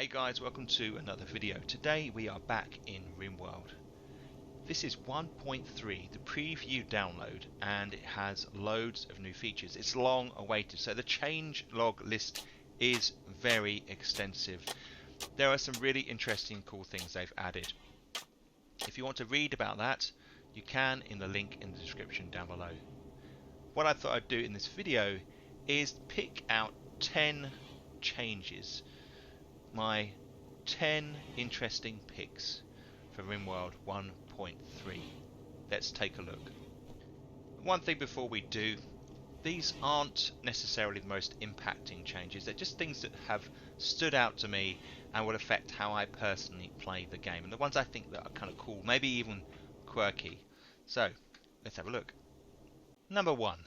guys, welcome to another video. Today we are back in Rimworld. This is 1.3, the preview download, and it has loads of new features. It's long awaited, so the change log list is very extensive. There are some really interesting cool things they've added. If you want to read about that, you can in the link in the description down below. What I thought I'd do in this video is pick out 10 changes, my 10 interesting picks for Rimworld 1.3. Let's take a look. One thing before we do, these aren't necessarily the most impacting changes. They're just things that have stood out to me and will affect how I personally play the game, and the ones I think that are kind of cool, maybe even quirky. So let's have a look. Number 1,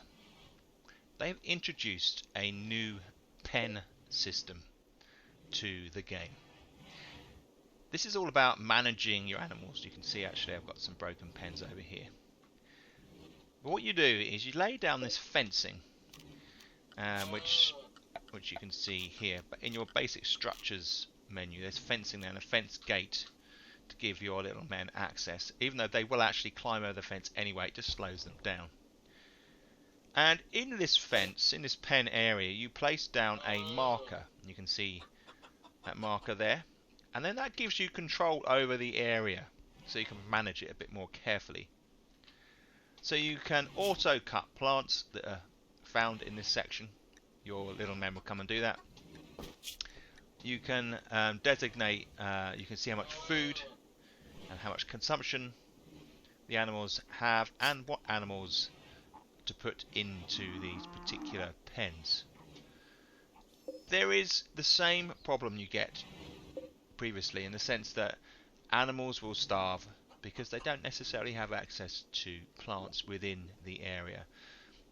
they've introduced a new pen system to the game. This is all about managing your animals. You can see actually I've got some broken pens over here. But what you do is you lay down this fencing, which you can see here. But in your basic structures menu, there's fencing there and a fence gate to give your little men access. Even though they will actually climb over the fence anyway, it just slows them down. And in this fence, in this pen area, you place down a marker. You can see that marker there. And then that gives you control over the area, so you can manage it a bit more carefully. So you can auto cut plants that are found in this section. Your little men will come and do that. You can designate, you can see how much food and how much consumption the animals have and what animals to put into these particular pens. There is the same problem you get previously, in the sense that animals will starve because they don't necessarily have access to plants within the area.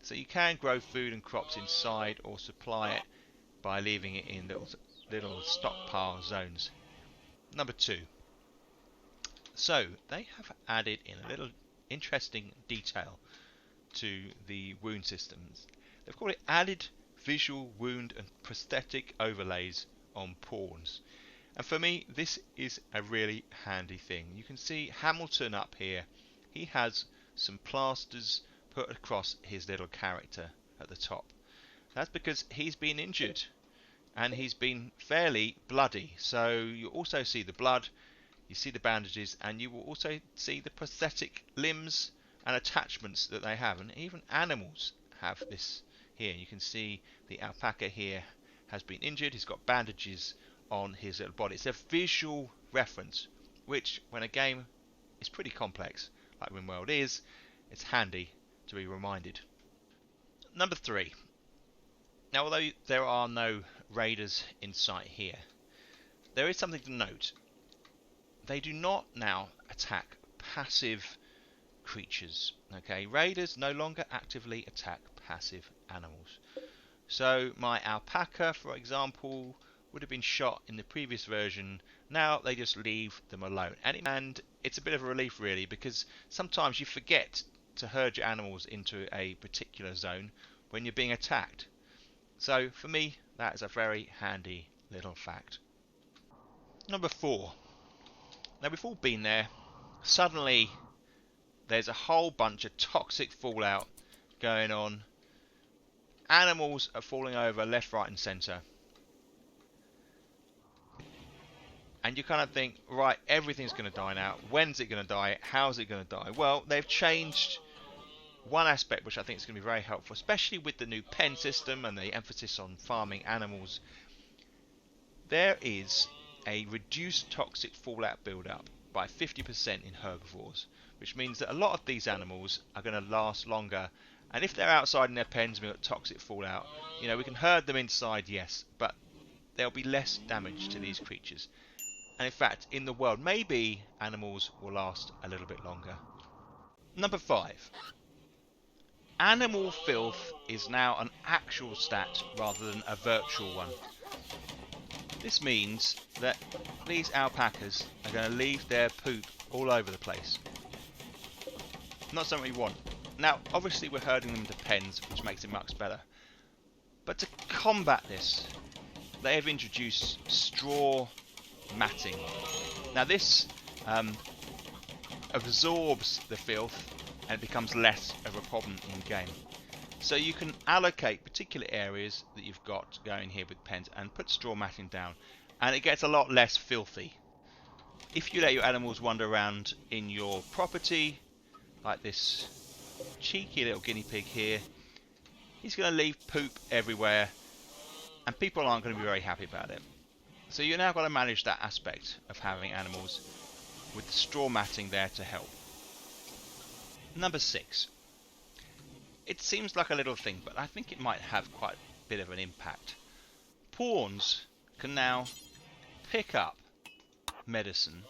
So you can grow food and crops inside or supply it by leaving it in little stockpile zones. Number 2. So they have added in a little interesting detail to the wound systems. They've called it added visual wound and prosthetic overlays on pawns. And for me, this is a really handy thing. You can see Hamilton up here. He has some plasters put across his little character at the top. That's because he's been injured and he's been fairly bloody. So you also see the blood, you see the bandages, and you will also see the prosthetic limbs and attachments that they have. And even animals have this here. You can see the alpaca here has been injured. He's got bandages on his little body. It's a visual reference, which when a game is pretty complex, like Rimworld is, it's handy to be reminded. Number 3. Now, although there are no raiders in sight here, there is something to note. They do not now attack passive creatures. Okay, raiders no longer actively attack passive animals. So my alpaca, for example, would have been shot in the previous version. Now they just leave them alone, and it's a bit of a relief really, because sometimes you forget to herd your animals into a particular zone when you're being attacked. So for me, that is a very handy little fact. Number 4. Now we've all been there. Suddenly there's a whole bunch of toxic fallout going on. Animals are falling over left, right and centre. And you kind of think, right, everything's going to die now. When's it going to die? How's it going to die? Well, they've changed one aspect which I think is going to be very helpful, especially with the new pen system and the emphasis on farming animals. There is a reduced toxic fallout build-up by 50% in herbivores, which means that a lot of these animals are going to last longer. And if they're outside in their pens and we've got toxic fallout, you know, we can herd them inside, yes, but there'll be less damage to these creatures. And in fact, in the world, maybe animals will last a little bit longer. Number 5. Animal filth is now an actual stat rather than a virtual one. This means that these alpacas are going to leave their poop all over the place. Not something we want. Now, obviously we're herding them to pens, which makes it much better. But to combat this, they have introduced straw matting. Now this absorbs the filth and it becomes less of a problem in game. So you can allocate particular areas that you've got going here with pens and put straw matting down, and it gets a lot less filthy. If you let your animals wander around in your property, like this cheeky little guinea pig here, he's going to leave poop everywhere and people aren't going to be very happy about it. So you're now got to manage that aspect of having animals with the straw matting there to help. Number 6. It seems like a little thing, but I think it might have quite a bit of an impact. Pawns can now pick up medicine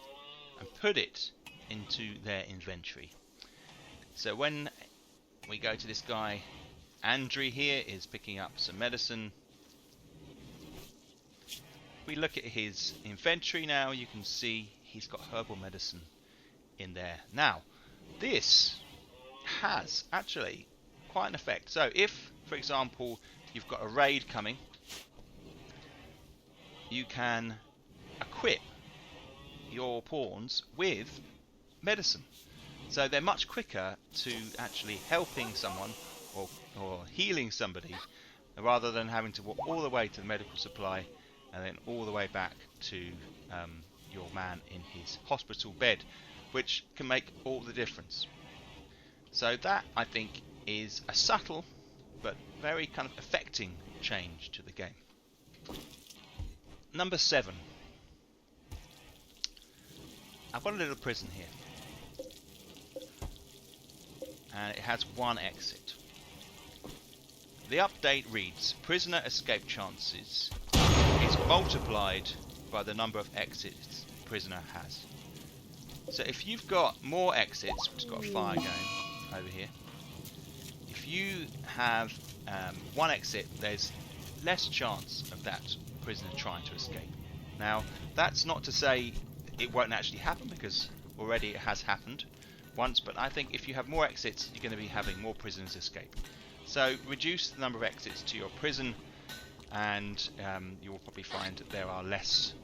and put it into their inventory. So when we go to this guy, Andrew here is picking up some medicine. If we look at his inventory now, you can see he's got herbal medicine in there. Now, this has actually quite an effect. So if, for example, you've got a raid coming, you can equip your pawns with medicine. So they're much quicker to actually helping someone or healing somebody, rather than having to walk all the way to the medical supply and then all the way back to your man in his hospital bed, which can make all the difference. So that, I think, is a subtle but very kind of affecting change to the game. Number 7. I've got a little prison here, and it has one exit. The update reads, prisoner escape chances is multiplied by the number of exits prisoner has. So if you've got more exits, which has got a fire going over here, if you have one exit, there's less chance of that prisoner trying to escape. Now, that's not to say it won't actually happen, because already it has happened once, but I think if you have more exits, you're going to be having more prisoners escape. So reduce the number of exits to your prison, and you will probably find that there are less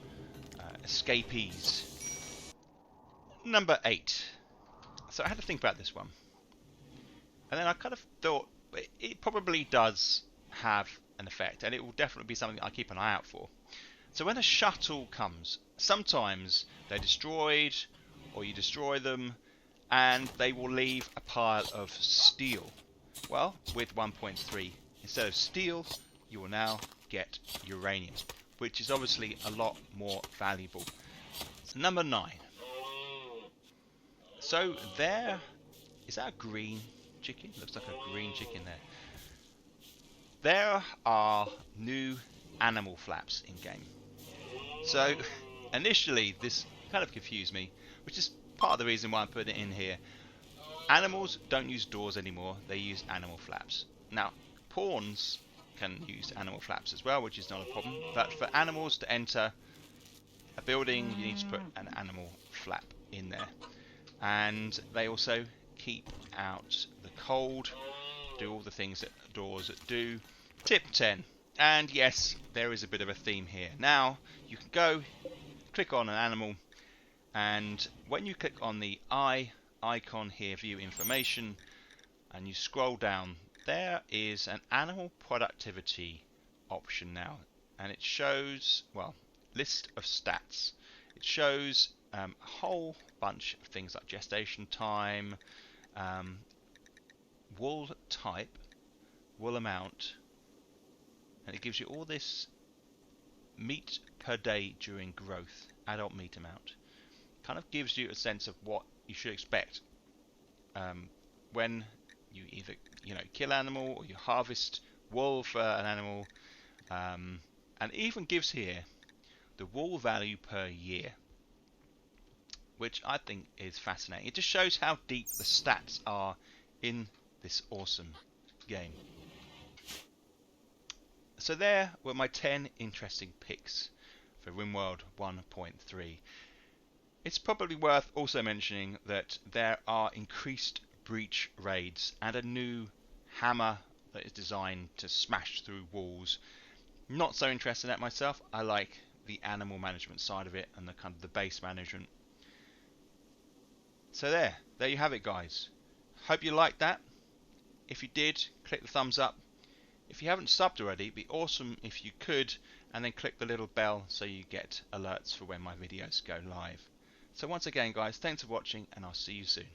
escapees. Number 8. So I had to think about this one, and then I kind of thought it probably does have an effect, and it will definitely be something I keep an eye out for. So when a shuttle comes, sometimes they're destroyed, or you destroy them, and they will leave a pile of steel. Well, with 1.3, instead of steel, you will now get uranium, which is obviously a lot more valuable. So number 9. So there, is that a green chicken? Looks like a green chicken there. There are new animal flaps in game. So initially this kind of confused me, which is part of the reason why I put it in here. Animals don't use doors anymore, they use animal flaps. Now, pawns can use animal flaps as well, which is not a problem, but for animals to enter a building, you need to put an animal flap in there. And they also keep out the cold, do all the things that doors do. Tip 10. And yes, there is a bit of a theme here. Now, you can go, click on an animal, and when you click on the eye icon here, view information, and you scroll down, there is an animal productivity option now, and it shows, well, list of stats. It shows a whole bunch of things like gestation time, wool type, wool amount, and it gives you all this meat per day during growth, adult meat amount. Kind of gives you a sense of what you should expect when you either kill animal or you harvest wool for an animal, and even gives here the wool value per year, which I think is fascinating. It just shows how deep the stats are in this awesome game. So there were my 10 interesting picks for Rimworld 1.3. It's probably worth also mentioning that there are increased breach raids and a new hammer that is designed to smash through walls. Not so interested in that myself. I like the animal management side of it and the kind of the base management. So there you have it, guys. Hope you liked that. If you did, click the thumbs up. If you haven't subbed already, it'd be awesome if you could, and then click the little bell so you get alerts for when my videos go live. So once again, guys, thanks for watching, and I'll see you soon.